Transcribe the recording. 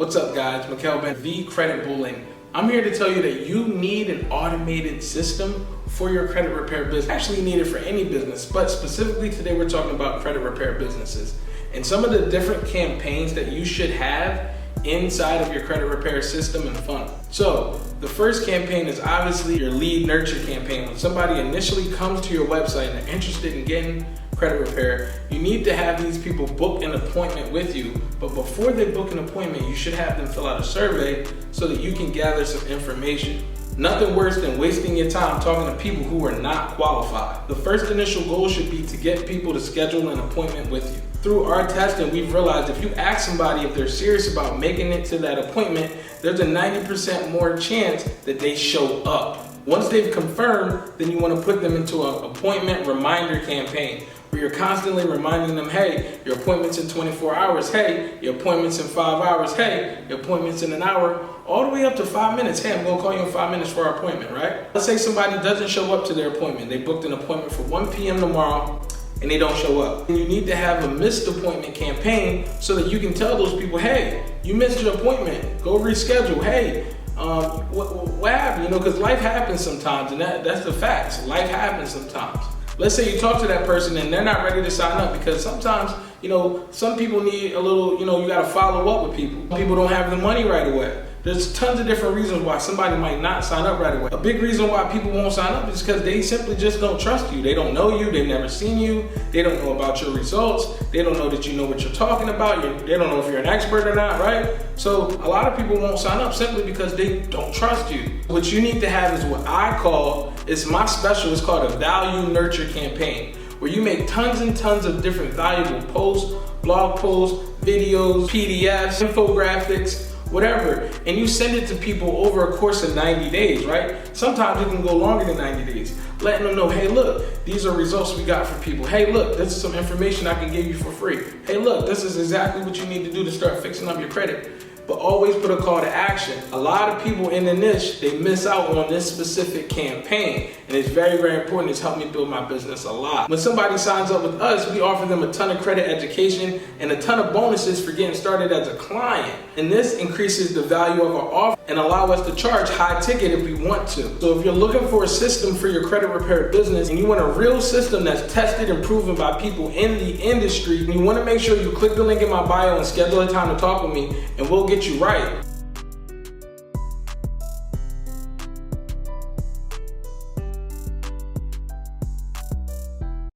What's up guys, Mikhail Ben, the Credit Bully. I'm here to tell you that you need an automated system for your credit repair business. Actually, you need it for any business, but specifically today we're talking about credit repair businesses and some of the different campaigns that you should have inside of your credit repair system and funnel. So the first campaign is obviously your lead nurture campaign. When somebody initially comes to your website and they're interested in getting credit repair, you need to have these people book an appointment with you. But before they book an appointment, you should have them fill out a survey so that you can gather some information. Nothing worse than wasting your time talking to people who are not qualified. The first initial goal should be to get people to schedule an appointment with you. Through our testing, we've realized if you ask somebody if they're serious about making it to that appointment, there's a 90% more chance that they show up. Once they've confirmed, then you want to put them into an appointment reminder campaign where you're constantly reminding them, hey, your appointment's in 24 hours, hey, your appointment's in 5 hours, hey, your appointment's in an hour, all the way up to 5 minutes. Hey, I'm gonna call you in 5 minutes for our appointment, right? Let's say somebody doesn't show up to their appointment. They booked an appointment for 1 p.m. tomorrow and they don't show up. And you need to have a missed appointment campaign so that you can tell those people, hey, you missed your appointment, go reschedule, hey, what happened? Because life happens sometimes, and that's the facts. Life happens sometimes. Let's say you talk to that person and they're not ready to sign up because sometimes, some people need a little, you gotta follow up with people. People don't have the money right away. There's tons of different reasons why somebody might not sign up right away. A big reason why people won't sign up is because they simply just don't trust you. They don't know you, they've never seen you, they don't know about your results, they don't know that you know what you're talking about, they don't know if you're an expert or not, right? So a lot of people won't sign up simply because they don't trust you. What you need to have is what I call, it's my special, it's called a value nurture campaign, where you make tons and tons of different valuable posts, blog posts, videos, PDFs, infographics, whatever, and you send it to people over a course of 90 days, right? Sometimes it can go longer than 90 days. Letting them know, hey, look, these are results we got for people. Hey, look, this is some information I can give you for free. Hey, look, this is exactly what you need to do to start fixing up your credit. But always put a call to action. A lot of people in the niche, they miss out on this specific campaign. And it's very, very important. It's helped me build my business a lot. When somebody signs up with us, we offer them a ton of credit education and a ton of bonuses for getting started as a client. And this increases the value of our offer and allow us to charge high ticket if we want to. So if you're looking for a system for your credit repair business and you want a real system that's tested and proven by people in the industry, you want to make sure you click the link in my bio and schedule a time to talk with me, and we'll get you right.